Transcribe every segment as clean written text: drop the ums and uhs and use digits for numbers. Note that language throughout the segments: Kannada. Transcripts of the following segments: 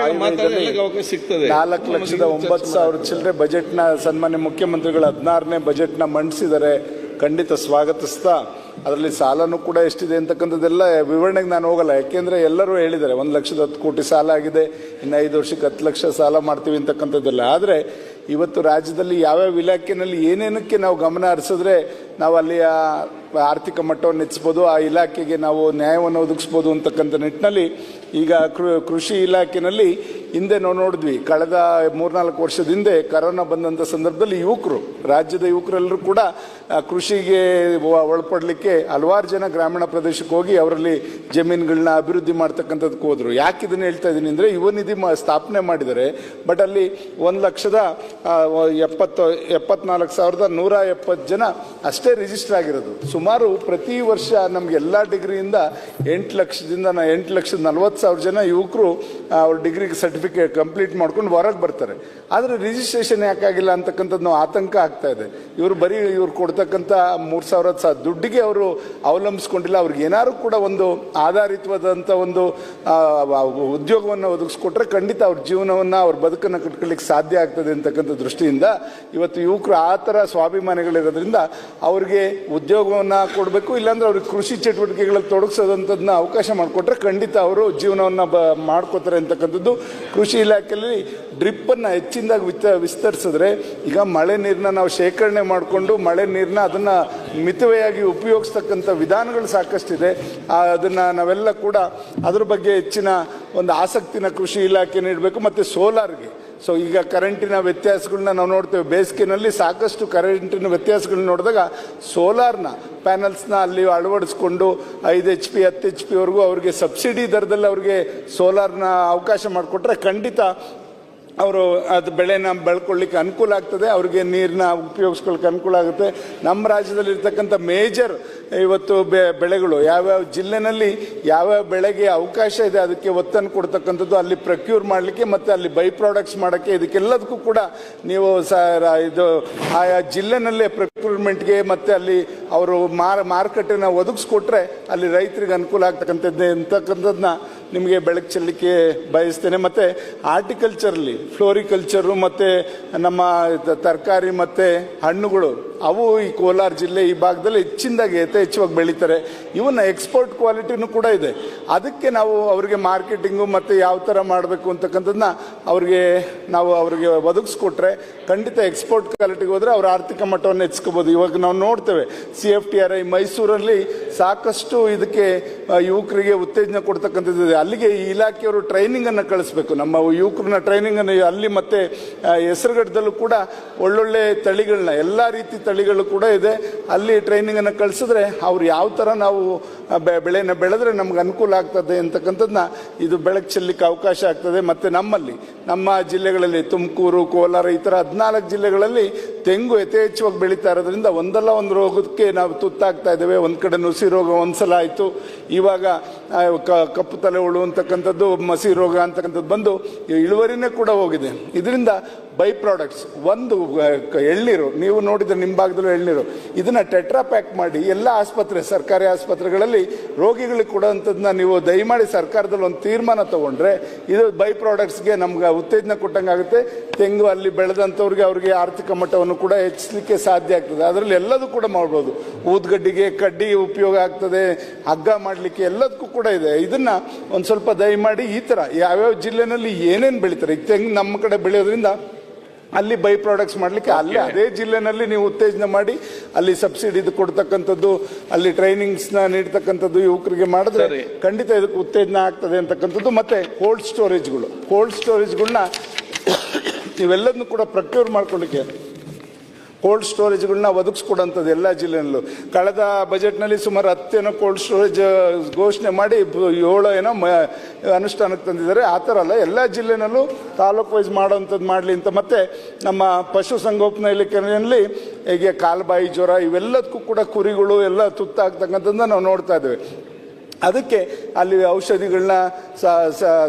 ಅವಕಾಶ ಸಿಗ್ತದೆ. 4,09,000 ಚಿಲ್ಲರೆ ಬಜೆಟ್ನ ಸನ್ಮಾನ್ಯ ಮುಖ್ಯಮಂತ್ರಿಗಳು 16ನೇ ಬಜೆಟ್ನ ಮಂಡಿಸಿದ್ದಾರೆ. ಖಂಡಿತ ಸ್ವಾಗತಿಸ್ತಾ ಅದರಲ್ಲಿ ಸಾಲನೂ ಕೂಡ ಎಷ್ಟಿದೆ ಅಂತಕ್ಕಂಥದ್ದೆಲ್ಲ ವಿವರಣೆಗೆ ನಾನು ಹೋಗಲ್ಲ. ಯಾಕೆಂದರೆ ಎಲ್ಲರೂ ಹೇಳಿದ್ದಾರೆ 1,10,10,000,000 ಸಾಲ ಆಗಿದೆ, ಇನ್ನು 5 ವರ್ಷಕ್ಕೆ 10 ಲಕ್ಷ ಸಾಲ ಮಾಡ್ತೀವಿ ಅಂತಕ್ಕಂಥದ್ದೆಲ್ಲ. ಆದರೆ ಇವತ್ತು ರಾಜ್ಯದಲ್ಲಿ ಯಾವ್ಯಾವ ಇಲಾಖೆಯಲ್ಲಿ ಏನೇನಕ್ಕೆ ನಾವು ಗಮನ ಹರಿಸಿದ್ರೆ ನಾವು ಅಲ್ಲಿಯ ಆರ್ಥಿಕ ಮಟ್ಟವನ್ನು ಹೆಚ್ಚಿಸ್ಬೋದು, ಆ ಇಲಾಖೆಗೆ ನಾವು ನ್ಯಾಯವನ್ನು ಒದಗಿಸ್ಬೋದು ಅಂತಕ್ಕಂಥ ನಿಟ್ಟಿನಲ್ಲಿ ಈಗ ಕೃಷಿ ಇಲಾಖೆಯಲ್ಲಿ ಹಿಂದೆ ನಾವು ನೋಡಿದ್ವಿ, ಕಳೆದ 3-4 ವರ್ಷದ ಹಿಂದೆ ಕರೋನಾ ಬಂದಂಥ ಸಂದರ್ಭದಲ್ಲಿ ರಾಜ್ಯದ ಯುವಕರೆಲ್ಲರೂ ಕೂಡ ಕೃಷಿಗೆ ಒಳಪಡಲಿಕ್ಕೆ ಹಲವಾರು ಜನ ಗ್ರಾಮೀಣ ಪ್ರದೇಶಕ್ಕೆ ಹೋಗಿ ಅವರಲ್ಲಿ ಜಮೀನುಗಳನ್ನ ಅಭಿವೃದ್ಧಿ ಮಾಡ್ತಕ್ಕಂಥದ್ದಕ್ಕೆ ಹೋದರು. ಯಾಕೆ ಇದನ್ನು ಹೇಳ್ತಾ ಇದ್ದೀನಿ ಅಂದರೆ, ಯುವ ನಿಧಿ ಸ್ಥಾಪನೆ ಮಾಡಿದ್ದಾರೆ. ಬಟ್ ಅಲ್ಲಿ 1,74,170 ಜನ ಅಷ್ಟೇ ರಿಜಿಸ್ಟರ್ ಆಗಿರೋದು. ಸುಮಾರು ಪ್ರತಿ ವರ್ಷ ನಮ್ಗೆ ಎಲ್ಲ ಡಿಗ್ರಿಯಿಂದ 8,40,000 ಜನ ಯುವಕರು ಅವ್ರ ಡಿಗ್ರಿಗೆ ಸರ್ಟಿಫಿಕೇಟ್ ಕಂಪ್ಲೀಟ್ ಮಾಡ್ಕೊಂಡು ಹೊರಗೆ ಬರ್ತಾರೆ. ಆದರೆ ರಿಜಿಸ್ಟ್ರೇಷನ್ ಯಾಕಾಗಿಲ್ಲ ಅಂತಕ್ಕಂಥದ್ದು ನಾವು ಆತಂಕ ಆಗ್ತಾ ಇದೆ. ಇವರು ಕೊಡ್ತಕ್ಕಂಥ 3,000 ದುಡ್ಡಿಗೆ ಅವರು ಅವಲಂಬಿಸ್ಕೊಂಡಿಲ್ಲ. ಅವ್ರಿಗೆ ಏನಾದ್ರು ಕೂಡ ಒಂದು ಆಧಾರಿತವಾದಂಥ ಒಂದು ಉದ್ಯೋಗವನ್ನು ಒದಗಿಸ್ಕೊಟ್ರೆ ಖಂಡಿತ ಅವ್ರ ಜೀವನವನ್ನು ಅವ್ರ ಬದುಕನ್ನು ಕಟ್ಕೊಳ್ಳಿಕ್ಕೆ ಸಾಧ್ಯ ಆಗ್ತದೆ ಅಂತಕ್ಕಂಥ ದೃಷ್ಟಿಯಿಂದ ಇವತ್ತು ಯುವಕರು ಆ ಥರ ಸ್ವಾಭಿಮಾನಿಗಳಿರೋದ್ರಿಂದ ಅವ್ರಿಗೆ ಉದ್ಯೋಗವನ್ನು ಕೊಡಬೇಕು, ಇಲ್ಲಾಂದ್ರೆ ಅವ್ರಿಗೆ ಕೃಷಿ ಚಟುವಟಿಕೆಗಳಲ್ಲಿ ತೊಡಗಿಸೋದಂಥದ್ದನ್ನ ಅವಕಾಶ ಮಾಡಿಕೊಟ್ರೆ ಖಂಡಿತ ಅವರು ಜೀವನವನ್ನು ಮಾಡ್ಕೋತಾರೆ ಅಂತಕ್ಕಂಥದ್ದು. ಕೃಷಿ ಇಲಾಖೆಯಲ್ಲಿ ಡ್ರಿಪ್ಪನ್ನು ಹೆಚ್ಚಿನದಾಗಿ ವಿಸ್ತರಿಸಿದ್ರೆ ಈಗ ಮಳೆ ನೀರನ್ನ ನಾವು ಶೇಖರಣೆ ಮಾಡಿಕೊಂಡು ಮಳೆ ನೀರನ್ನ ಅದನ್ನು ಮಿತವ್ಯಯವಾಗಿ ಉಪಯೋಗಿಸ್ತಕ್ಕಂಥ ವಿಧಾನಗಳು ಸಾಕಷ್ಟಿದೆ. ಅದನ್ನು ನಾವೆಲ್ಲ ಕೂಡ ಅದ್ರ ಬಗ್ಗೆ ಹೆಚ್ಚಿನ ಒಂದು ಆಸಕ್ತಿನ ಕೃಷಿ ಇಲಾಖೆ ನೀಡಬೇಕು. ಮತ್ತು ಸೋಲಾರ್ಗೆ ಈಗ ಕರೆಂಟಿನ ವ್ಯತ್ಯಾಸಗಳನ್ನ ನಾವು ನೋಡ್ತೇವೆ. ಬೇಸಿಗೆನಲ್ಲಿ ಸಾಕಷ್ಟು ಕರೆಂಟಿನ ವ್ಯತ್ಯಾಸಗಳನ್ನ ನೋಡಿದಾಗ ಸೋಲಾರ್ನ ಪ್ಯಾನಲ್ಸ್ನ ಅಲ್ಲಿ ಅಳವಡಿಸ್ಕೊಂಡು 5 HP 10 HP ವರೆಗೂ ಅವ್ರಿಗೆ ಸಬ್ಸಿಡಿ ದರದಲ್ಲಿ ಅವ್ರಿಗೆ ಸೋಲಾರ್ನ ಅವಕಾಶ ಮಾಡಿಕೊಟ್ರೆ ಖಂಡಿತ ಅವರು ಅದು ಬೆಳೆನ ಬೆಳ್ಕೊಳ್ಳಿಕ್ಕೆ ಅನುಕೂಲ ಆಗ್ತದೆ, ಅವ್ರಿಗೆ ನೀರನ್ನ ಉಪಯೋಗಿಸ್ಕೊಳ್ಳಿಕ್ಕೆ ಅನುಕೂಲ ಆಗುತ್ತೆ. ನಮ್ಮ ರಾಜ್ಯದಲ್ಲಿ ಇರ್ತಕ್ಕಂಥ ಮೇಜರ್ ಇವತ್ತು ಬೆಳೆಗಳು ಯಾವ್ಯಾವ ಜಿಲ್ಲೆನಲ್ಲಿ ಯಾವ್ಯಾವ ಬೆಳೆಗೆ ಅವಕಾಶ ಇದೆ ಅದಕ್ಕೆ ಒತ್ತನ್ನು ಕೊಡ್ತಕ್ಕಂಥದ್ದು, ಅಲ್ಲಿ ಪ್ರೊಕ್ಯೂರ್ ಮಾಡಲಿಕ್ಕೆ ಮತ್ತು ಅಲ್ಲಿ ಬೈ ಪ್ರಾಡಕ್ಟ್ಸ್ ಮಾಡೋಕ್ಕೆ, ಇದಕ್ಕೆಲ್ಲದಕ್ಕೂ ಕೂಡ ನೀವು ಇದು ಆಯಾ ಜಿಲ್ಲೆನಲ್ಲೇ ಪ್ರೊಕ್ಯೂರ್ಮೆಂಟ್ಗೆ ಮತ್ತು ಅಲ್ಲಿ ಅವರು ಮಾರುಕಟ್ಟೆನ ಒದಗಿಸ್ಕೊಟ್ರೆ ಅಲ್ಲಿ ರೈತರಿಗೆ ಅನುಕೂಲ ಅಂತಕ್ಕಂಥದ್ದನ್ನ ನಿಮಗೆ ಬೆಳಕು ಚೆಲ್ಲಲಿಕ್ಕೆ ಬಯಸ್ತೇನೆ. ಮತ್ತು ಆರ್ಟಿಕಲ್ಚರ್ಲಿ ಫ್ಲೋರಿಕಲ್ಚರು ಮತ್ತು ನಮ್ಮ ತರಕಾರಿ ಮತ್ತು ಹಣ್ಣುಗಳು ಅವು ಈ ಕೋಲಾರ ಜಿಲ್ಲೆ ಈ ಭಾಗದಲ್ಲಿ ಹೆಚ್ಚಿನದಾಗಿ ಯಥೇಚ್ಛವಾಗಿ ಬೆಳೀತಾರೆ. ಇವನ್ನ ಎಕ್ಸ್ಪೋರ್ಟ್ ಕ್ವಾಲಿಟಿನೂ ಕೂಡ ಇದೆ. ಅದಕ್ಕೆ ನಾವು ಅವ್ರಿಗೆ ಮಾರ್ಕೆಟಿಂಗು ಮತ್ತು ಯಾವ ಥರ ಮಾಡಬೇಕು ಅಂತಕ್ಕಂಥದ್ದನ್ನ ಅವ್ರಿಗೆ ಒದಗಿಸ್ಕೊಟ್ರೆ ಖಂಡಿತ ಎಕ್ಸ್ಪೋರ್ಟ್ ಕ್ವಾಲಿಟಿಗೆ ಹೋದರೆ ಅವ್ರ ಆರ್ಥಿಕ ಮಟ್ಟವನ್ನು ಹೆಚ್ಚಿಸ್ಕೋಬೋದು. ಇವಾಗ ನಾವು ನೋಡ್ತೇವೆ CFTRI ಮೈಸೂರಲ್ಲಿ ಸಾಕಷ್ಟು ಇದಕ್ಕೆ ಯುವಕರಿಗೆ ಉತ್ತೇಜನ ಕೊಡ್ತಕ್ಕಂಥದ್ದು. ಅಲ್ಲಿಗೆ ಈ ಇಲಾಖೆಯವರು ಟ್ರೈನಿಂಗನ್ನು ಕಳಿಸ್ಬೇಕು, ನಮ್ಮ ಯುವಕರನ್ನ ಟ್ರೈನಿಂಗನ್ನು ಅಲ್ಲಿ ಮತ್ತು ಹೆಸರುಗಟ್ಟದಲ್ಲೂ ಕೂಡ ಒಳ್ಳೊಳ್ಳೆ ತಳಿಗಳನ್ನ ಎಲ್ಲ ರೀತಿ ತಳಿಗಳು ಕೂಡ ಇದೆ. ಅಲ್ಲಿ ಟ್ರೈನಿಂಗನ್ನು ಕಳಿಸಿದ್ರೆ ಅವ್ರು ಯಾವ ಥರ ನಾವು ಬೆಳೆನ ಬೆಳೆದ್ರೆ ನಮ್ಗೆ ಅನುಕೂಲ ಆಗ್ತದೆ ಅಂತಕ್ಕಂಥದ್ದನ್ನ ಇದು ಬೆಳಕು ಚೆಲ್ಲಲಿಕ್ಕೆ ಅವಕಾಶ ಆಗ್ತದೆ. ಮತ್ತು ನಮ್ಮ ಜಿಲ್ಲೆಗಳಲ್ಲಿ ತುಮಕೂರು, ಕೋಲಾರ ಈ ಥರ 14 ಜಿಲ್ಲೆಗಳಲ್ಲಿ ತೆಂಗು ಯಥೇಚ್ಛವಾಗಿ ಬೆಳೀತಾ ಇರೋದ್ರಿಂದ ಒಂದಲ್ಲ ಒಂದು ರೋಗಕ್ಕೆ ನಾವು ತುತ್ತಾಗ್ತಾ ಇದ್ದೇವೆ. ಒಂದು ಕಡೆ ನುಸಿ ರೋಗ ಒಂದ್ಸಲ ಆಯಿತು, ಇವಾಗ ಕಪ್ಪು ತಲೆ ಹುಳು ಅಂತಕ್ಕಂಥದ್ದು, ಮಸಿ ರೋಗ ಅಂತಕ್ಕಂಥದ್ದು ಬಂದು ಇಳುವರಿನೇ ಕೂಡ ಹೋಗಿದೆ. ಇದರಿಂದ ಬೈ ಪ್ರಾಡಕ್ಟ್ಸ್ ಒಂದು ಎಳ್ನೀರು, ನೀವು ನೋಡಿದ್ರೆ ನಿಮ್ಮ ಭಾಗದಲ್ಲೂ ಎಳ್ನೀರು, ಇದನ್ನು ಟೆಟ್ರಾ ಪ್ಯಾಕ್ ಮಾಡಿ ಎಲ್ಲ ಸರ್ಕಾರಿ ಆಸ್ಪತ್ರೆಗಳಲ್ಲಿ ರೋಗಿಗಳಿಗೆ ಕೊಡೋವಂಥದ್ದನ್ನ ನೀವು ದಯಮಾಡಿ ಸರ್ಕಾರದಲ್ಲಿ ಒಂದು ತೀರ್ಮಾನ ತಗೊಂಡ್ರೆ ಇದು ಬೈ ಪ್ರಾಡಕ್ಟ್ಸ್ಗೆ ನಮ್ಗೆ ಉತ್ತೇಜನ ಕೊಟ್ಟಂಗಾಗುತ್ತೆ. ತೆಂಗು ಅಲ್ಲಿ ಬೆಳೆದಂಥವ್ರಿಗೆ ಅವ್ರಿಗೆ ಆರ್ಥಿಕ ಮಟ್ಟವನ್ನು ಕೂಡ ಹೆಚ್ಚಿಸಲಿಕ್ಕೆ ಸಾಧ್ಯ ಆಗ್ತದೆ. ಅದರಲ್ಲಿ ಎಲ್ಲದೂ ಕೂಡ ಮಾಡ್ಬೋದು. ಊದ್ಗಡ್ಡಿಗೆ ಕಡ್ಡಿ ಉಪಯೋಗ ಆಗ್ತದೆ, ಹಗ್ಗ ಮಾಡಲಿಕ್ಕೆ ಎಲ್ಲದಕ್ಕೂ ಕೂಡ ಇದೆ. ಇದನ್ನು ಒಂದು ಸ್ವಲ್ಪ ದಯಮಾಡಿ ಈ ಥರ ಯಾವ್ಯಾವ ಜಿಲ್ಲೆನಲ್ಲಿ ಏನೇನು ಬೆಳೀತಾರೆ, ಈಗ ತೆಂಗು ನಮ್ಮ ಕಡೆ ಬೆಳೆಯೋದ್ರಿಂದ ಅಲ್ಲಿ ಬೈ ಪ್ರಾಡಕ್ಟ್ಸ್ ಮಾಡಲಿಕ್ಕೆ ಅಲ್ಲಿ ಅದೇ ಜಿಲ್ಲೆನಲ್ಲಿ ನೀವು ಉತ್ತೇಜನ ಮಾಡಿ ಅಲ್ಲಿ ಸಬ್ಸಿಡಿ ಕೊಡ್ತಕ್ಕಂಥದ್ದು, ಅಲ್ಲಿ ಟ್ರೈನಿಂಗ್ಸ್ನ ನೀಡ್ತಕ್ಕಂಥದ್ದು ಯುವಕರಿಗೆ ಮಾಡಿದ್ರೆ ಖಂಡಿತ ಇದಕ್ಕೆ ಉತ್ತೇಜನ ಆಗ್ತದೆ ಅಂತಕ್ಕಂಥದ್ದು. ಮತ್ತು ಕೋಲ್ಡ್ ಸ್ಟೋರೇಜ್ಗಳನ್ನ ಇವೆಲ್ಲದನ್ನು ಕೂಡ ಪ್ರೊಕ್ಯೂರ್ ಮಾಡ್ಕೊಳ್ಳಿಕ್ಕೆ ಕೋಲ್ಡ್ ಸ್ಟೋರೇಜ್ಗಳನ್ನ ಒದಗಿಸ್ಕೊಡೋಂಥದ್ದು ಎಲ್ಲ ಜಿಲ್ಲೆಯಲ್ಲೂ. ಕಳೆದ ಬಜೆಟ್ನಲ್ಲಿ ಸುಮಾರು 10 ಕೋಲ್ಡ್ ಸ್ಟೋರೇಜ್ ಘೋಷಣೆ ಮಾಡಿ 7 ಅನುಷ್ಠಾನಕ್ಕೆ ತಂದಿದ್ದಾರೆ. ಆ ಥರ ಅಲ್ಲ, ಎಲ್ಲ ಜಿಲ್ಲೆನಲ್ಲೂ ತಾಲೂಕು ವೈಸ್ ಮಾಡೋವಂಥದ್ದು ಮಾಡಲಿ ಅಂತ. ಮತ್ತು ನಮ್ಮ ಪಶು ಸಂಗೋಪನಾ ಇಲಾಖೆಯಲ್ಲಿ ಈಗ ಕಾಲುಬಾಯಿ ಜ್ವರ ಇವೆಲ್ಲದಕ್ಕೂ ಕೂಡ ಕುರಿಗಳು ಎಲ್ಲ ತುತ್ತಾಗ್ತಕ್ಕಂಥದ್ದನ್ನ ನಾವು ನೋಡ್ತಾ ಇದ್ದೇವೆ. ಅದಕ್ಕೆ ಅಲ್ಲಿ ಔಷಧಿಗಳನ್ನ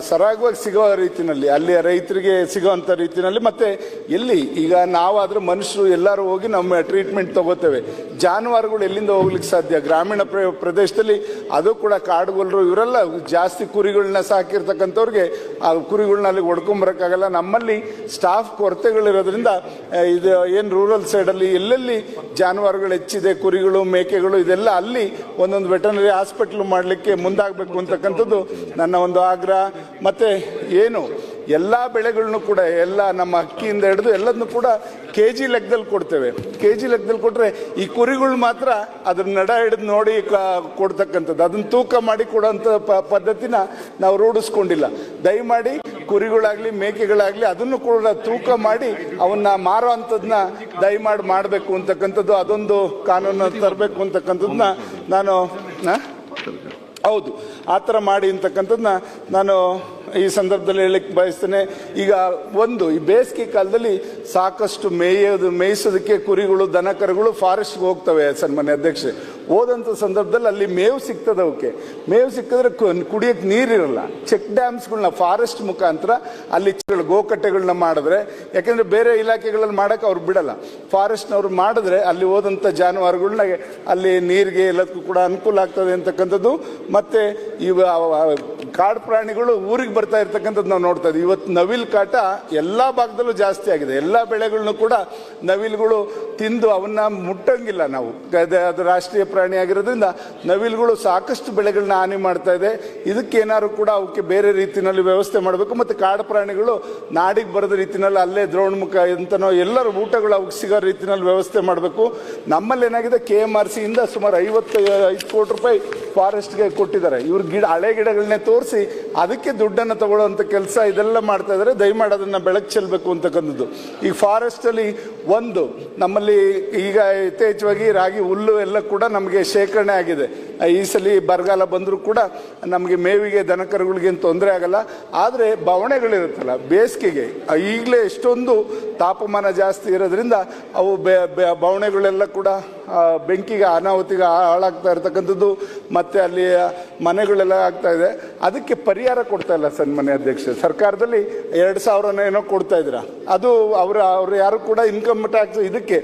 ಸರಾಗವಾಗಿ ಸಿಗೋ ರೀತಿಯಲ್ಲಿ ಅಲ್ಲಿಯ ರೈತರಿಗೆ ಸಿಗೋವಂಥ ರೀತಿಯಲ್ಲಿ ಮತ್ತೆ ಎಲ್ಲಿ ಈಗ ನಾವಾದರೂ ಮನುಷ್ಯರು ಎಲ್ಲರೂ ಹೋಗಿ ನಮ್ಮ ಟ್ರೀಟ್ಮೆಂಟ್ ತಗೋತೇವೆ. ಜಾನುವಾರುಗಳು ಎಲ್ಲಿಂದ ಹೋಗ್ಲಿಕ್ಕೆ ಸಾಧ್ಯ? ಗ್ರಾಮೀಣ ಪ್ರದೇಶದಲ್ಲಿ ಅದು ಕೂಡ ಕಾಡುಗೊಲ್ಲರು ಇವರೆಲ್ಲ ಜಾಸ್ತಿ ಕುರಿಗಳನ್ನ ಸಾಕಿರ್ತಕ್ಕಂಥವ್ರಿಗೆ ಆ ಕುರಿಗಳನ್ನ ಅಲ್ಲಿ ಹೊಡ್ಕೊಂಬರಕ್ಕಾಗಲ್ಲ. ನಮ್ಮಲ್ಲಿ ಸ್ಟಾಫ್ ಕೊರತೆಗಳಿರೋದ್ರಿಂದ ಇದು ಏನು ರೂರಲ್ ಸೈಡಲ್ಲಿ ಎಲ್ಲೆಲ್ಲಿ ಜಾನುವಾರುಗಳು ಹೆಚ್ಚಿದೆ, ಕುರಿಗಳು ಮೇಕೆಗಳು ಇದೆಲ್ಲ ಅಲ್ಲಿ ಒಂದೊಂದು ವೆಟರ್ನರಿ ಹಾಸ್ಪಿಟ್ಲ್ ಮಾಡಲಿಕ್ಕೆ ಮುಂದಾಗಬೇಕು ಅಂತಕ್ಕಂಥದ್ದು ನನ್ನ ಒಂದು ಆಗ್ರಹ. ಮತ್ತೆ ಏನು ಎಲ್ಲ ಬೆಳೆಗಳನ್ನು ಕೂಡ ಎಲ್ಲ ನಮ್ಮ ಅಕ್ಕಿಯಿಂದ ಹಿಡಿದು ಎಲ್ಲದನ್ನು ಕೂಡ KG ಲೆಕ್ಕದಲ್ಲಿ ಕೊಡ್ತೇವೆ. KG ಲೆಕ್ಕದಲ್ಲಿ ಕೊಟ್ಟರೆ ಈ ಕುರಿಗಳು ಮಾತ್ರ ಅದ್ರ ನಡ ಹಿಡಿದು ನೋಡಿ ಕೊಡ್ತಕ್ಕಂಥದ್ದು, ಅದನ್ನು ತೂಕ ಮಾಡಿ ಕೊಡೋಂಥ ಪದ್ಧತಿನ ನಾವು ರೂಢಿಸ್ಕೊಂಡಿಲ್ಲ. ದಯಮಾಡಿ ಕುರಿಗಳಾಗಲಿ ಮೇಕೆಗಳಾಗಲಿ ಅದನ್ನು ಕೂಡ ತೂಕ ಮಾಡಿ ಅವನ್ನ ಮಾರೋ ಅಂಥದ್ದನ್ನ ದಯಮಾಡಿ ಮಾಡಬೇಕು ಅಂತಕ್ಕಂಥದ್ದು, ಅದೊಂದು ಕಾನೂನು ತರಬೇಕು ಅಂತಕ್ಕಂಥದ್ದನ್ನ ನಾನು ಹೌದು ಆ ಥರ ಮಾಡಿ ಅಂತಕ್ಕಂಥದ್ದನ್ನ ನಾನು ಈ ಸಂದರ್ಭದಲ್ಲಿ ಹೇಳಕ್ಕೆ ಬಯಸ್ತೇನೆ. ಈಗ ಒಂದು ಈ ಬೇಸಿಗೆ ಕಾಲದಲ್ಲಿ ಸಾಕಷ್ಟು ಮೇಯಿಸೋದಕ್ಕೆ ಕುರಿಗಳು ದನ ಕರುಗಳು ಫಾರೆಸ್ಟ್ಗೆ ಹೋಗ್ತವೆ ಸನ್ಮಾನ್ಯ ಅಧ್ಯಕ್ಷೆ. ಹೋದಂಥ ಸಂದರ್ಭದಲ್ಲಿ ಅಲ್ಲಿ ಮೇವು ಸಿಗ್ತದೆ. ಅವಕ್ಕೆ ಮೇವು ಸಿಕ್ಕಿದ್ರೆ ಕುಡಿಯೋಕ್ಕೆ ನೀರಿರಲ್ಲ. ಚೆಕ್ ಡ್ಯಾಮ್ಸ್ಗಳನ್ನ ಫಾರೆಸ್ಟ್ ಮುಖಾಂತರ ಅಲ್ಲಿ ಗೋಕಟ್ಟೆಗಳನ್ನ ಮಾಡಿದ್ರೆ, ಯಾಕೆಂದರೆ ಬೇರೆ ಇಲಾಖೆಗಳಲ್ಲಿ ಮಾಡೋಕ್ಕೆ ಅವ್ರು ಬಿಡಲ್ಲ, ಫಾರೆಸ್ಟ್ನವ್ರು ಮಾಡಿದ್ರೆ ಅಲ್ಲಿ ಹೋದಂಥ ಜಾನುವಾರುಗಳನ್ನ ಅಲ್ಲಿ ನೀರಿಗೆ ಎಲ್ಲದಕ್ಕೂ ಕೂಡ ಅನುಕೂಲ ಆಗ್ತದೆ ಅಂತಕ್ಕಂಥದ್ದು. ಮತ್ತು ಇವ ಕಾಡು ಪ್ರಾಣಿಗಳು ಊರಿಗೆ ಬರ್ತಾ ಇರ್ತಕ್ಕಂಥದ್ದು ನಾವು ನೋಡ್ತಾ ಇದ್ದೀವಿ. ಇವತ್ತು ನವಿಲ್ ಕಾಟ ಎಲ್ಲ ಭಾಗದಲ್ಲೂ ಜಾಸ್ತಿ ಆಗಿದೆ. ಎಲ್ಲ ಬೆಳೆಗಳನ್ನು ಕೂಡ ನವಿಲುಗಳು ತಿಂದು ಅವನ್ನ ಮುಟ್ಟಂಗಿಲ್ಲ. ನಾವು ಅದು ರಾಷ್ಟ್ರೀಯ ಪ್ರಾಣಿ ಆಗಿರೋದ್ರಿಂದ ನವಿಲುಗಳು ಸಾಕಷ್ಟು ಬೆಳೆಗಳನ್ನ ಹಾನಿ ಮಾಡ್ತಾ ಇದೆ. ಇದಕ್ಕೇನಾದ್ರು ಕೂಡ ಅವಕ್ಕೆ ಬೇರೆ ರೀತಿಯಲ್ಲಿ ವ್ಯವಸ್ಥೆ ಮಾಡಬೇಕು. ಮತ್ತು ಕಾಡು ಪ್ರಾಣಿಗಳು ನಾಡಿಗೆ ಬರದ ರೀತಿಯಲ್ಲಿ ಅಲ್ಲೇ ದ್ರೋಣಮುಖ ಅಂತನೋ ಎಲ್ಲರೂ ಊಟಗಳು ಅವಕ್ಕೆ ಸಿಗೋ ರೀತಿಯಲ್ಲಿ ವ್ಯವಸ್ಥೆ ಮಾಡಬೇಕು. ನಮ್ಮಲ್ಲಿ ಏನಾಗಿದೆ, KMRC ಇಂದ ಸುಮಾರು 55 ಕೋಟಿ ರೂಪಾಯಿ ಫಾರೆಸ್ಟ್ಗೆ ಕೊಟ್ಟಿದ್ದಾರೆ. ಇವ್ರು ಹಳೆ ಗಿಡಗಳನ್ನೇ ತೋರಿಸಿ ಅದಕ್ಕೆ ದುಡ್ಡನ್ನು ತಗೊಳ್ಳುವಂಥ ಕೆಲಸ ಇದೆಲ್ಲ ಮಾಡ್ತಾ ಇದ್ದಾರೆ. ದಯಮಾಡಿ ಅದನ್ನು ಬೆಳಕು ಚೆಲ್ಲಬೇಕು ಅಂತಕ್ಕಂಥದ್ದು. ಈ ಫಾರೆಸ್ಟಲ್ಲಿ ಒಂದು ನಮ್ಮಲ್ಲಿ ಈಗ ಯಥೇಚ್ಛವಾಗಿ ರಾಗಿ ಹುಲ್ಲು ಎಲ್ಲ ಕೂಡ ನಮಗೆ ಶೇಖರಣೆ ಆಗಿದೆ. ಈ ಸಲ ಬರಗಾಲ ಬಂದರೂ ಕೂಡ ನಮಗೆ ಮೇವಿಗೆ ದನಕರುಗಳಿಗೇನು ತೊಂದರೆ ಆಗಲ್ಲ. ಆದರೆ ಬವಣೆಗಳಿರುತ್ತಲ್ಲ ಬೇಸಿಗೆಗೆ, ಈಗಲೇ ಎಷ್ಟೊಂದು ತಾಪಮಾನ ಜಾಸ್ತಿ ಇರೋದ್ರಿಂದ ಅವು ಬವಣೆಗಳೆಲ್ಲ ಕೂಡ ಬೆಂಕಿಗೆ ಅನಾಹುತಿಗೆ ಹಾಳಾಗ್ತಾ ಇರ್ತಕ್ಕಂಥದ್ದು. ಮತ್ತು ಅಲ್ಲಿ ಮನೆಗಳೆಲ್ಲ ಆಗ್ತಾ ಇದೆ. ಅದಕ್ಕೆ ಪರಿಹಾರ ಕೊಡ್ತಾ ಇಲ್ಲ ಸನ್ಮಾನ್ಯ ಅಧ್ಯಕ್ಷ. ಸರ್ಕಾರದಲ್ಲಿ 2,000 ಏನೋ ಕೊಡ್ತಾ ಇದ್ದೀರಾ, ಅದು ಅವರು ಯಾರು ಕೂಡ ಇನ್ಕಮ್ ಟ್ಯಾಕ್ಸ್ ಇದಕ್ಕೆ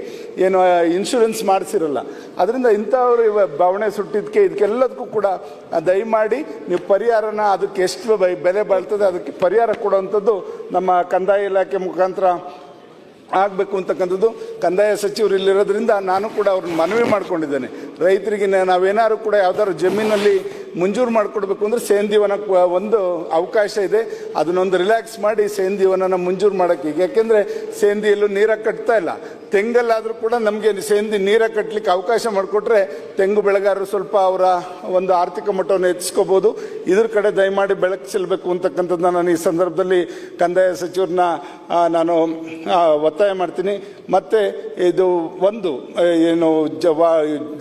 ಏನು ಇನ್ಶೂರೆನ್ಸ್ ಮಾಡಿಸಿರಲ್ಲ. ಅದರಿಂದ ಇಂಥವ್ರು ಬವಣೆ ಸುಟ್ಟಿದ್ದಕ್ಕೆ ಇದಕ್ಕೆಲ್ಲದಕ್ಕೂ ಕೂಡ ದಯಮಾಡಿ ನೀವು ಪರಿಹಾರನ ಅದಕ್ಕೆ ಎಷ್ಟು ಬೆಲೆ ಬಾಳ್ತದೆ ಅದಕ್ಕೆ ಪರಿಹಾರ ಕೊಡುವಂಥದ್ದು ನಮ್ಮ ಕಂದಾಯ ಇಲಾಖೆ ಮುಖಾಂತರ ಆಗಬೇಕು ಅಂತಕ್ಕಂಥದ್ದು. ಕಂದಾಯ ಸಚಿವರು ಇಲ್ಲಿರೋದ್ರಿಂದ ನಾನು ಕೂಡ ಅವ್ರನ್ನ ಮನವಿ ಮಾಡ್ಕೊಂಡಿದ್ದೇನೆ. ರೈತರಿಗೆ ನಾವೇನಾದ್ರು ಕೂಡ ಯಾವ್ದಾದ್ರು ಜಮೀನಲ್ಲಿ ಮಂಜೂರು ಮಾಡಿಕೊಡ್ಬೇಕು ಅಂದರೆ ಸೇಂದಿವನಕ್ಕೆ ಒಂದು ಅವಕಾಶ ಇದೆ. ಅದನ್ನೊಂದು ರಿಲ್ಯಾಕ್ಸ್ ಮಾಡಿ ಸೇಂದಿವನನ ಮಂಜೂರು ಮಾಡೋಕ್ಕೆ. ಯಾಕೆಂದರೆ ಸೇಂದಿಯಲ್ಲೂ ನೀರ ಕಟ್ತಾ ಇಲ್ಲ. ತೆಂಗಲ್ಲಾದರೂ ಕೂಡ ನಮಗೆ ಸೇಂದಿ ನೀರ ಕಟ್ಟಲಿಕ್ಕೆ ಅವಕಾಶ ಮಾಡಿಕೊಟ್ರೆ ತೆಂಗು ಬೆಳೆಗಾರರು ಸ್ವಲ್ಪ ಅವರ ಒಂದು ಆರ್ಥಿಕ ಮಟ್ಟವನ್ನು ಹೆಚ್ಚಿಸ್ಕೋಬೋದು. ಇದ್ರ ಕಡೆ ದಯಮಾಡಿ ಬೆಳಕು ಚೆಲ್ಲಬೇಕು ಅಂತಕ್ಕಂಥದ್ದನ್ನ ನಾನು ಈ ಸಂದರ್ಭದಲ್ಲಿ ಕಂದಾಯ ಸಚಿವರನ್ನ ನಾನು ಒತ್ತಾಯ ಮಾಡ್ತೀನಿ. ಮತ್ತು ಇದು ಒಂದು ಏನು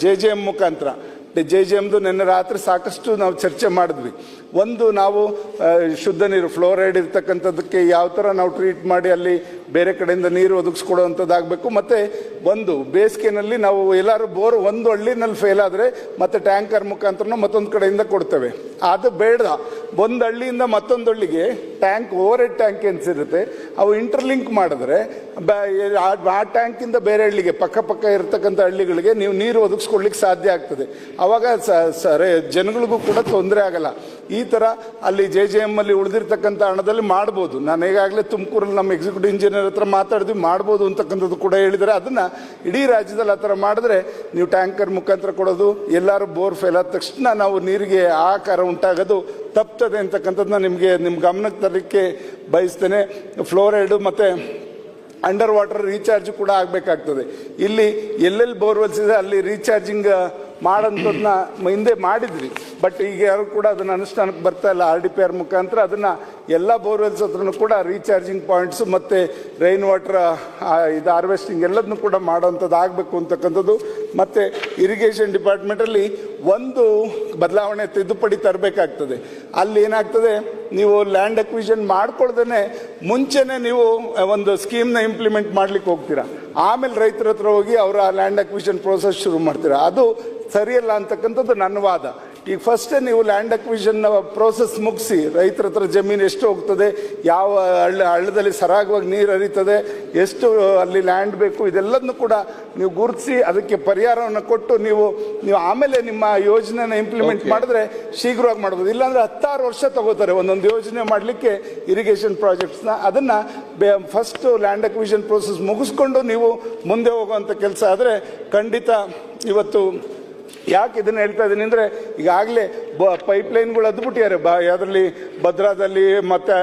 JJM ಮುಖಾಂತರ JJMದು ನಿನ್ನೆ ರಾತ್ರಿ ಸಾಕಷ್ಟು ನಾವು ಚರ್ಚೆ ಮಾಡಿದ್ವಿ. ಒಂದು ನಾವು ಶುದ್ಧ ನೀರು ಫ್ಲೋರೈಡ್ ಇರ್ತಕ್ಕಂಥದ್ದಕ್ಕೆ ಯಾವ ಥರ ನಾವು ಟ್ರೀಟ್ ಮಾಡಿ ಅಲ್ಲಿ ಬೇರೆ ಕಡೆಯಿಂದ ನೀರು ಒದಗಿಸ್ಕೊಡುವಂಥದ್ದಾಗಬೇಕು. ಮತ್ತು ಒಂದು ಬೇಸಿಗೆನಲ್ಲಿ ನಾವು ಎಲ್ಲರೂ ಬೋರ್ ಒಂದು ಹಳ್ಳಿನಲ್ಲಿ ಫೇಲ್ ಆದರೆ ಮತ್ತೆ ಟ್ಯಾಂಕರ್ ಮುಖಾಂತರ ಮತ್ತೊಂದು ಕಡೆಯಿಂದ ಕೊಡ್ತೇವೆ. ಅದು ಬೇಡ. ಒಂದು ಹಳ್ಳಿಯಿಂದ ಮತ್ತೊಂದು ಹಳ್ಳಿಗೆ ಟ್ಯಾಂಕ್ ಓವರ್ ಹೆಡ್ ಟ್ಯಾಂಕ್ ಎನ್ಸಿರುತ್ತೆ, ಅವು ಇಂಟರ್ಲಿಂಕ್ ಮಾಡಿದ್ರೆ ಆ ಟ್ಯಾಂಕಿಂದ ಬೇರೆ ಹಳ್ಳಿಗೆ ಪಕ್ಕ ಇರತಕ್ಕಂಥ ಹಳ್ಳಿಗಳಿಗೆ ನೀವು ನೀರು ಒದಗಿಸ್ಕೊಡ್ಲಿಕ್ಕೆ ಸಾಧ್ಯ ಆಗ್ತದೆ. ಆವಾಗ ಜನಗಳಿಗೂ ಕೂಡ ತೊಂದರೆ ಆಗಲ್ಲ. ಈ ಥರ ಅಲ್ಲಿ JJM ಅಲ್ಲಿ ಉಳಿದಿರ್ತಕ್ಕಂಥ ಹಣದಲ್ಲಿ ಮಾಡ್ಬೋದು. ನಾನು ಈಗಾಗಲೇ ತುಮಕೂರಲ್ಲಿ ನಮ್ಮ ಎಕ್ಸಿಕ್ಯೂಟಿವ್ ಇಂಜಿನಿಯರ್ ಹತ್ರ ಮಾತಾಡಿದ್ವಿ, ಮಾಡ್ಬೋದು ಅಂತಕ್ಕಂಥದ್ದು ಕೂಡ ಹೇಳಿದರೆ ಅದನ್ನು ಇಡೀ ರಾಜ್ಯದಲ್ಲಿ ಆ ಥರ ಮಾಡಿದ್ರೆ ನೀವು ಟ್ಯಾಂಕರ್ ಮುಖಾಂತರ ಕೊಡೋದು, ಎಲ್ಲರೂ ಬೋರ್ ಫೇಲ್ ಆದ ತಕ್ಷಣ ನಾವು ನೀರಿಗೆ ಆಕಾರ ಉಂಟಾಗೋದು ತಪ್ತದೆ ಅಂತಕ್ಕಂಥದ್ದನ್ನ ನಿಮ್ಮ ಗಮನಕ್ಕೆ ತರಲಿಕ್ಕೆ ಬಯಸ್ತೇನೆ. ಫ್ಲೋರೈಡು ಮತ್ತು ಅಂಡರ್ ವಾಟರ್ ರೀಚಾರ್ಜ್ ಕೂಡ ಆಗಬೇಕಾಗ್ತದೆ. ಇಲ್ಲಿ ಎಲ್ಲೆಲ್ಲಿ ಬೋರ್ವೆಲ್ಸ್ ಇದೆ ಅಲ್ಲಿ ರೀಚಾರ್ಜಿಂಗ್ ಮಾಡೋಂಥದ್ದನ್ನ ಹಿಂದೆ ಮಾಡಿದ್ವಿ. ಬಟ್ ಈಗ ಯಾರು ಕೂಡ ಅದನ್ನು ಅನುಷ್ಠಾನಕ್ಕೆ ಬರ್ತಾ ಇಲ್ಲ. RDPR ಮುಖಾಂತರ ಅದನ್ನು ಎಲ್ಲ ಬೋರ್ವೆಲ್ಸ್ ಹತ್ರನೂ ಕೂಡ ರೀಚಾರ್ಜಿಂಗ್ ಪಾಯಿಂಟ್ಸು ಮತ್ತು ರೈನ್ ವಾಟರ್ ಇದು ಹಾರ್ವೆಸ್ಟಿಂಗ್ ಎಲ್ಲದನ್ನು ಕೂಡ ಮಾಡೋವಂಥದ್ದು ಆಗಬೇಕು ಅಂತಕ್ಕಂಥದ್ದು. ಮತ್ತು ಇರಿಗೇಷನ್ ಡಿಪಾರ್ಟ್ಮೆಂಟಲ್ಲಿ ಒಂದು ಬದಲಾವಣೆ ತಿದ್ದುಪಡಿ ತರಬೇಕಾಗ್ತದೆ. ಅಲ್ಲಿ ಏನಾಗ್ತದೆ, ನೀವು ಲ್ಯಾಂಡ್ ಅಕ್ವಿಷನ್ ಮಾಡ್ಕೊಳ್ದೇ ಮುಂಚೆನೇ ನೀವು ಒಂದು ಸ್ಕೀಮ್ನ ಇಂಪ್ಲಿಮೆಂಟ್ ಮಾಡ್ಲಿಕ್ಕೆ ಹೋಗ್ತೀರಾ, ಆಮೇಲೆ ರೈತರ ಹತ್ರ ಹೋಗಿ ಅವರ ಲ್ಯಾಂಡ್ ಅಕ್ವಿಷನ್ ಪ್ರೋಸೆಸ್ ಶುರು ಮಾಡ್ತೀರಾ. ಅದು ಸರಿಯಲ್ಲ ಅಂತಕ್ಕಂಥದ್ದು ನನ್ನ ವಾದ. ಈಗ ಫಸ್ಟ್ ನೀವು ಲ್ಯಾಂಡ್ ಅಕ್ವಿಷನ್ ಪ್ರೋಸೆಸ್ ಮುಗಿಸಿ ರೈತರ ಹತ್ರ ಜಮೀನು ಎಷ್ಟು ಹೋಗ್ತದೆ, ಯಾವ ಹಳ್ಳದಲ್ಲಿ ಸರಾಗವಾಗಿ ನೀರು ಹರಿತದೆ, ಎಷ್ಟು ಅಲ್ಲಿ ಲ್ಯಾಂಡ್ ಬೇಕು, ಇದೆಲ್ಲದನ್ನು ಕೂಡ ನೀವು ಗುರುತಿಸಿ ಅದಕ್ಕೆ ಪರಿಹಾರವನ್ನು ಕೊಟ್ಟು ನೀವು ಆಮೇಲೆ ನಿಮ್ಮ ಯೋಜನೆನ ಇಂಪ್ಲಿಮೆಂಟ್ ಮಾಡಿದ್ರೆ ಶೀಘ್ರವಾಗಿ ಮಾಡ್ಬೋದು. ಇಲ್ಲಾಂದ್ರೆ 16 ವರ್ಷ ತಗೋತಾರೆ ಒಂದೊಂದು ಯೋಜನೆ ಮಾಡಲಿಕ್ಕೆ ಇರಿಗೇಷನ್ ಪ್ರಾಜೆಕ್ಟ್ಸ್ನ. ಅದನ್ನ ಫಸ್ಟ್ ಲ್ಯಾಂಡ್ ಅಕ್ವಿಷನ್ ಪ್ರೋಸೆಸ್ ಮುಗಿಸ್ಕೊಂಡು ನೀವು ಮುಂದೆ ಹೋಗುವಂಥ ಕೆಲಸ ಆದರೆ ಖಂಡಿತ ಇವತ್ತು ಯಾಕೆ ಇದನ್ನ ಹೇಳ್ತಾ ಇದ್ದೀನಿ ಅಂದರೆ ಈಗಾಗಲೇ ಪೈಪ್ಲೈನ್ಗಳು ಅದ್ಬಿಟ್ಟಿದ್ದಾರೆ. ಅದರಲ್ಲಿ ಭದ್ರಾದಲ್ಲಿ ಮತ್ತು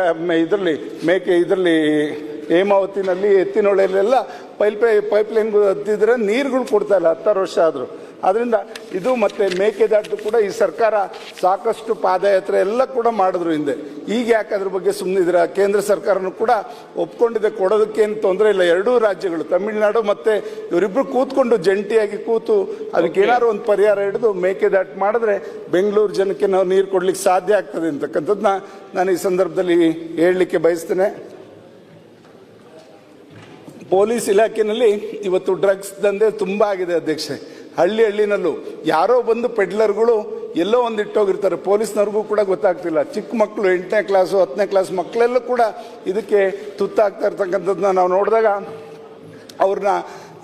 ಇದರಲ್ಲಿ ಇದರಲ್ಲಿ ಹೇಮಾವತಿನಲ್ಲಿ ಎತ್ತಿನೊಳೆಯಲ್ಲೆಲ್ಲ ಪೈಪ್ಲೈನ್ಗಳು ಹತ್ತಿದ್ರೆ ನೀರುಗಳು ಕೊಡ್ತಾ ಇಲ್ಲ 16 ವರ್ಷ ಆದರೂ. ಅದರಿಂದ ಇದು ಮತ್ತೆ ಮೇಕೆದಾಟು ಕೂಡ ಈ ಸರ್ಕಾರ ಸಾಕಷ್ಟು ಪಾದಯಾತ್ರೆ ಎಲ್ಲ ಕೂಡ ಮಾಡಿದ್ರು ಹಿಂದೆ. ಈಗ ಯಾಕೆ ಅದ್ರ ಬಗ್ಗೆ ಸುಮ್ಮನಿದ್ರ? ಕೇಂದ್ರ ಸರ್ಕಾರನೂ ಕೂಡ ಒಪ್ಕೊಂಡಿದೆ, ಕೊಡೋದಕ್ಕೆ ಏನು ತೊಂದರೆ ಇಲ್ಲ. ಎರಡೂ ರಾಜ್ಯಗಳು ತಮಿಳುನಾಡು ಮತ್ತೆ ಇವರಿಬ್ರು ಕೂತ್ಕೊಂಡು ಜಂಟಿಯಾಗಿ ಕೂತು ಅದಕ್ಕೆ ಏನಾದ್ರು ಒಂದು ಪರಿಹಾರ ಹಿಡಿದು ಮೇಕೆದಾಟು ಮಾಡಿದ್ರೆ ಬೆಂಗಳೂರು ಜನಕ್ಕೆ ನಾವು ನೀರು ಕೊಡ್ಲಿಕ್ಕೆ ಸಾಧ್ಯ ಆಗ್ತದೆ ಅಂತಕ್ಕಂಥದ್ದನ್ನ ನಾನು ಈ ಸಂದರ್ಭದಲ್ಲಿ ಹೇಳಲಿಕ್ಕೆ ಬಯಸ್ತೇನೆ. ಪೊಲೀಸ್ ಇಲಾಖೆಯಲ್ಲಿ ಇವತ್ತು ಡ್ರಗ್ಸ್ ದಂಧೆ ತುಂಬ ಆಗಿದೆ ಅಧ್ಯಕ್ಷೆ. ಹಳ್ಳಿನಲ್ಲೂ ಯಾರೋ ಬಂದು ಪೆಡ್ಲರ್ಗಳು ಎಲ್ಲೋ ಒಂದು ಇಟ್ಟೋಗಿರ್ತಾರೆ, ಪೊಲೀಸ್ನವ್ರಿಗೂ ಕೂಡ ಗೊತ್ತಾಗ್ತಿಲ್ಲ. ಚಿಕ್ಕ ಮಕ್ಕಳು 8ನೇ ಕ್ಲಾಸು 10ನೇ ಕ್ಲಾಸ್ ಮಕ್ಕಳೆಲ್ಲ ಕೂಡ ಇದಕ್ಕೆ ತುತ್ತಾಗ್ತಾ ಇರ್ತಕ್ಕಂಥದ್ದನ್ನ ನಾವು ನೋಡಿದಾಗ ಅವ್ರನ್ನ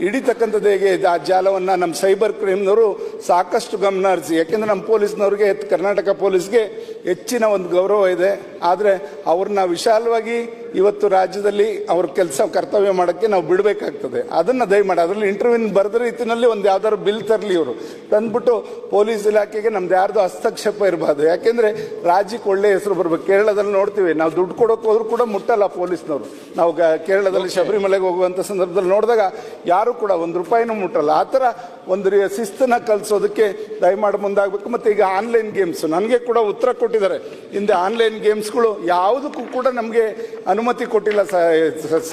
ಹಿಡಿತಕ್ಕಂಥದ್ದು ಹೇಗೆ, ಆ ಜಾಲವನ್ನು ನಮ್ಮ ಸೈಬರ್ ಕ್ರೈಮ್ನವರು ಸಾಕಷ್ಟು ಗಮನ ಹರಿಸಿ. ಯಾಕೆಂದರೆ ನಮ್ಮ ಪೊಲೀಸ್ನವ್ರಿಗೆ ಕರ್ನಾಟಕ ಪೊಲೀಸ್ಗೆ ಹೆಚ್ಚಿನ ಒಂದು ಗೌರವ ಇದೆ. ಆದರೆ ಅವ್ರನ್ನ ವಿಶಾಲವಾಗಿ ಇವತ್ತು ರಾಜ್ಯದಲ್ಲಿ ಅವ್ರ ಕರ್ತವ್ಯ ಮಾಡೋಕ್ಕೆ ನಾವು ಬಿಡಬೇಕಾಗ್ತದೆ. ಅದನ್ನು ದಯಮಾಡಿ ಅದರಲ್ಲಿ ಇಂಟರ್ವ್ಯೂನ್ ಬರೆದ ರೀತಿಯಲ್ಲಿ ಒಂದು ಯಾವ್ದಾದ್ರು ಬಿಲ್ ತರಲಿ, ಇವರು ತಂದ್ಬಿಟ್ಟು ಪೊಲೀಸ್ ಇಲಾಖೆಗೆ ನಮ್ದು ಯಾರ್ದು ಹಸ್ತಕ್ಷೇಪ ಇರಬಾರ್ದು. ಯಾಕೆಂದರೆ ರಾಜ್ಯಕ್ಕೆ ಒಳ್ಳೆ ಹೆಸರು ಬರಬೇಕು. ಕೇರಳದಲ್ಲಿ ನೋಡ್ತೀವಿ, ನಾವು ದುಡ್ಡು ಕೊಡೋಕೆ ಹೋದ್ರೂ ಕೂಡ ಮುಟ್ಟಲ್ಲ ಪೊಲೀಸ್ನವರು. ನಾವು ಕೇರಳದಲ್ಲಿ ಶಬರಿಮಲೆಗೆ ಹೋಗುವಂಥ ಸಂದರ್ಭದಲ್ಲಿ ನೋಡಿದಾಗ ಯಾರು ಕೂಡ 1 ರೂಪಾಯಿನೂ ಮುಟ್ಟಲ್ಲ. ಆ ಥರ ಒಂದು ಶಿಸ್ತನ್ನ ಕಲಿಸೋದಕ್ಕೆ ದಯಮಾಡಿ ಮುಂದಾಗಬೇಕು. ಮತ್ತು ಈಗ ಆನ್ಲೈನ್ ಗೇಮ್ಸ್ ನನಗೆ ಕೂಡ ಉತ್ತರ ಕೊಟ್ಟಿದ್ದಾರೆ. ಹಿಂದೆ ಆನ್ಲೈನ್ ಗೇಮ್ಸ್ಗಳು ಯಾವುದಕ್ಕೂ ಕೂಡ ನಮಗೆ ಅನುಮತಿ ಕೊಟ್ಟಿಲ್ಲ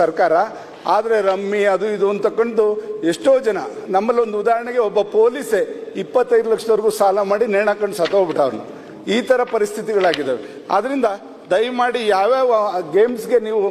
ಸರ್ಕಾರ. ಆದರೆ ರಮ್ಮಿ ಅದು ಇದು ಅಂತಕೊಂಡು ಎಷ್ಟೋ ಜನ, ನಮ್ಮಲ್ಲಿ ಒಂದು ಉದಾಹರಣೆಗೆ ಒಬ್ಬ ಪೊಲೀಸೇ 25 ಲಕ್ಷದವರೆಗೂ ಸಾಲ ಮಾಡಿ ನೇಣಾಕೊಂಡು ಸತ್ತೋಗ್ಬಿಟ್ಟ ಅವನು. ಈ ಥರ ಪರಿಸ್ಥಿತಿಗಳಾಗಿದ್ದಾವೆ. ಆದ್ದರಿಂದ ದಯಮಾಡಿ ಯಾವ್ಯಾವ ಗೇಮ್ಸ್ಗೆ ನೀವು